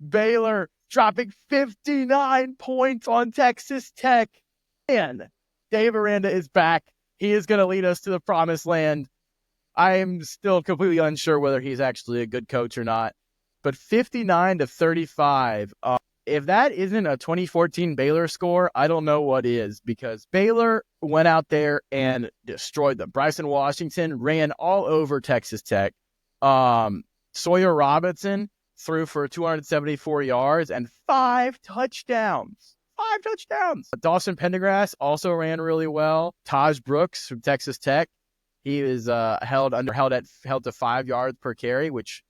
Speaker 6: Baylor dropping 59 points on Texas Tech. And Dave Aranda is back. He is going to lead us to the promised land. I am still completely unsure whether he's actually a good coach or not. But 59-35. If that isn't a 2014 Baylor score, I don't know what is, because Baylor went out there and destroyed them. Bryson Washington ran all over Texas Tech. Sawyer Robinson threw for 274 yards and 5 touchdowns. 5 touchdowns. Dawson Pendergrass also ran really well. Taj Brooks from Texas Tech, he was held to 5 yards per carry, which,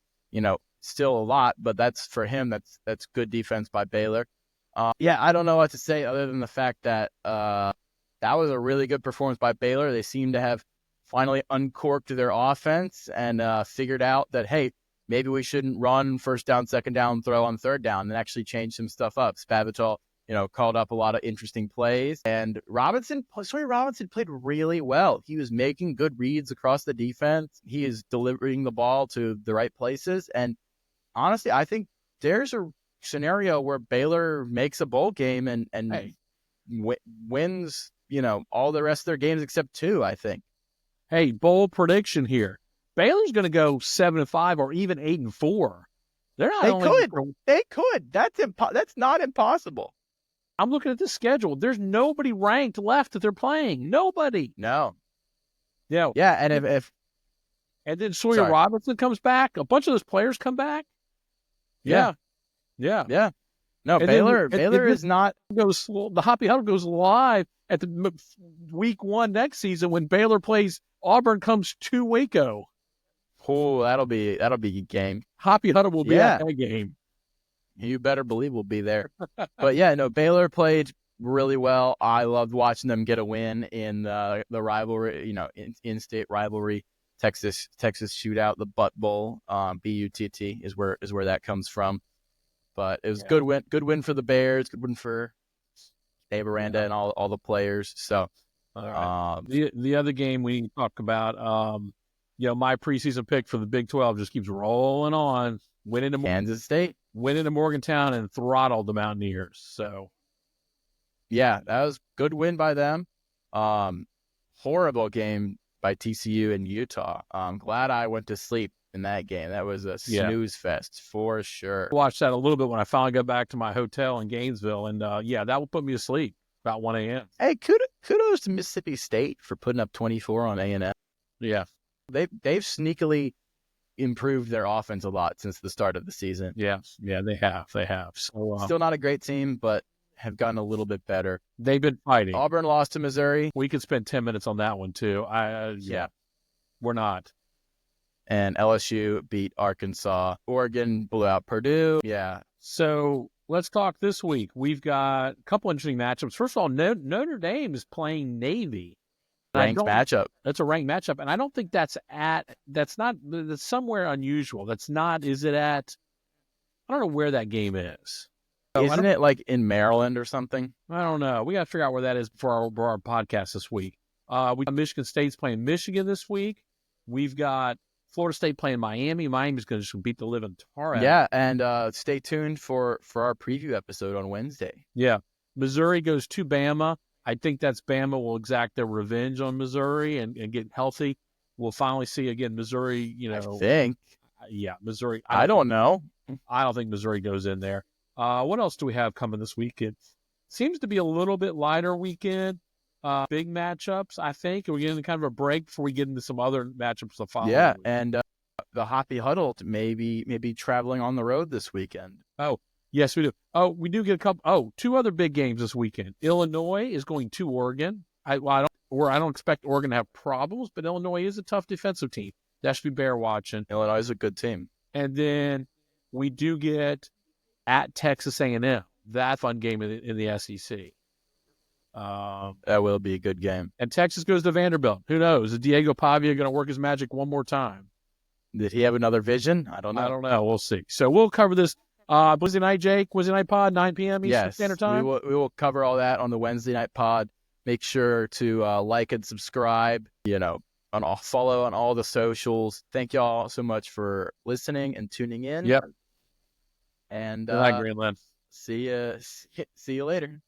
Speaker 6: still a lot, but that's for him. That's good defense by Baylor. I don't know what to say other than the fact that that was a really good performance by Baylor. They seem to have finally uncorked their offense and figured out that, hey, maybe we shouldn't run first down, second down, throw on third down, and actually change some stuff up. Spavital, called up a lot of interesting plays, and Sawyer Robinson played really well. He was making good reads across the defense. He is delivering the ball to the right places, and honestly, I think there's a scenario where Baylor makes a bowl game and wins, all the rest of their games except 2, I think.
Speaker 7: Hey, bold prediction here. Baylor's going to go 7-5 or even 8-4. They're not
Speaker 6: They
Speaker 7: only
Speaker 6: could. They could. That's not impossible.
Speaker 7: I'm looking at the schedule. There's nobody ranked left that they're playing. Nobody.
Speaker 6: No.
Speaker 7: Yeah.
Speaker 6: Yeah, and if
Speaker 7: And then Sawyer
Speaker 6: Sorry.
Speaker 7: Robinson comes back. A bunch of those players come back. Yeah.
Speaker 6: no,
Speaker 7: And then-
Speaker 6: Baylor
Speaker 7: and
Speaker 6: Baylor
Speaker 7: then
Speaker 6: is not.
Speaker 7: the Hoppy Huddle goes live at the week 1 next season when Baylor plays Auburn comes to Waco.
Speaker 6: Oh, that'll be a game.
Speaker 7: Hoppy Huddle will be
Speaker 6: Yeah.
Speaker 7: at that game.
Speaker 6: You better believe we'll be there. But yeah, no, Baylor played really well. I loved watching them get a win in the rivalry, in-state rivalry, Texas shootout, the Butt Bowl, BUTT is where that comes from. But it was good win for the Bears, good win for Dave Aranda and all the players. So,
Speaker 7: All right. The other game we need to talk about, my preseason pick for the Big 12 just keeps rolling on.
Speaker 6: Kansas State.
Speaker 7: Went into Morgantown and throttled the Mountaineers. So,
Speaker 6: Yeah, that was good win by them. Horrible game by TCU and Utah. I'm glad I went to sleep in that game. That was a snooze fest for sure.
Speaker 7: I watched that a little bit when I finally got back to my hotel in Gainesville, and that will put me to sleep about 1 a.m.
Speaker 6: Hey, kudos to Mississippi State for putting up 24 on A&M.
Speaker 7: Yeah,
Speaker 6: They've sneakily improved their offense a lot since the start of the season.
Speaker 7: yeah, they have. So,
Speaker 6: Still not a great team, but have gotten a little bit better.
Speaker 7: they've been fighting.
Speaker 6: Auburn lost to Missouri,
Speaker 7: We could spend 10 minutes on that one too. We're not.
Speaker 6: and LSU beat Arkansas. Oregon blew out Purdue. Yeah,
Speaker 7: So let's talk this week. We've got a couple interesting matchups. First of all, Notre Dame is playing Navy.
Speaker 6: ranked matchup.
Speaker 7: That's a ranked matchup, and I don't think that's somewhere unusual. Is it at? I don't know where that game is.
Speaker 6: Isn't it like in Maryland or something?
Speaker 7: I don't know. We got to figure out where that is for our podcast this week. We got Michigan State's playing Michigan this week. We've got Florida State playing Miami. Miami's going to be the living tar out.
Speaker 6: Yeah, and stay tuned for our preview episode on Wednesday.
Speaker 7: Yeah. Missouri goes to Bama. I think that's Bama will exact their revenge on Missouri and get healthy. We'll finally see again Missouri,
Speaker 6: I think.
Speaker 7: Yeah, Missouri.
Speaker 6: I don't know.
Speaker 7: I don't think Missouri goes in there. What else do we have coming this weekend? Seems to be a little bit lighter weekend. Big matchups, I think. We're getting kind of a break before we get into some other matchups the following
Speaker 6: Yeah,
Speaker 7: week.
Speaker 6: and the Hoppy Huddle maybe traveling on the road this weekend.
Speaker 7: Yes, we do. Oh, we do get a couple. Oh, 2 other big games this weekend. Illinois is going to Oregon. I don't expect Oregon to have problems, but Illinois is a tough defensive team. That should be bear watching.
Speaker 6: Illinois is a good team.
Speaker 7: And then we do get at Texas A&M. That fun game in the SEC.
Speaker 6: That will be a good game.
Speaker 7: And Texas goes to Vanderbilt. Who knows? Is Diego Pavia going to work his magic one more time?
Speaker 6: Did he have another vision? I don't know.
Speaker 7: I don't know. We'll see. So we'll cover this Wednesday night, Jake. Wednesday night pod, 9 p.m. Eastern Standard Time.
Speaker 6: We will cover all that on the Wednesday night pod. Make sure to like and subscribe. Follow on all the socials. Thank y'all so much for listening and tuning in.
Speaker 7: Yep.
Speaker 6: And
Speaker 7: Good night, Greenland.
Speaker 6: see you later.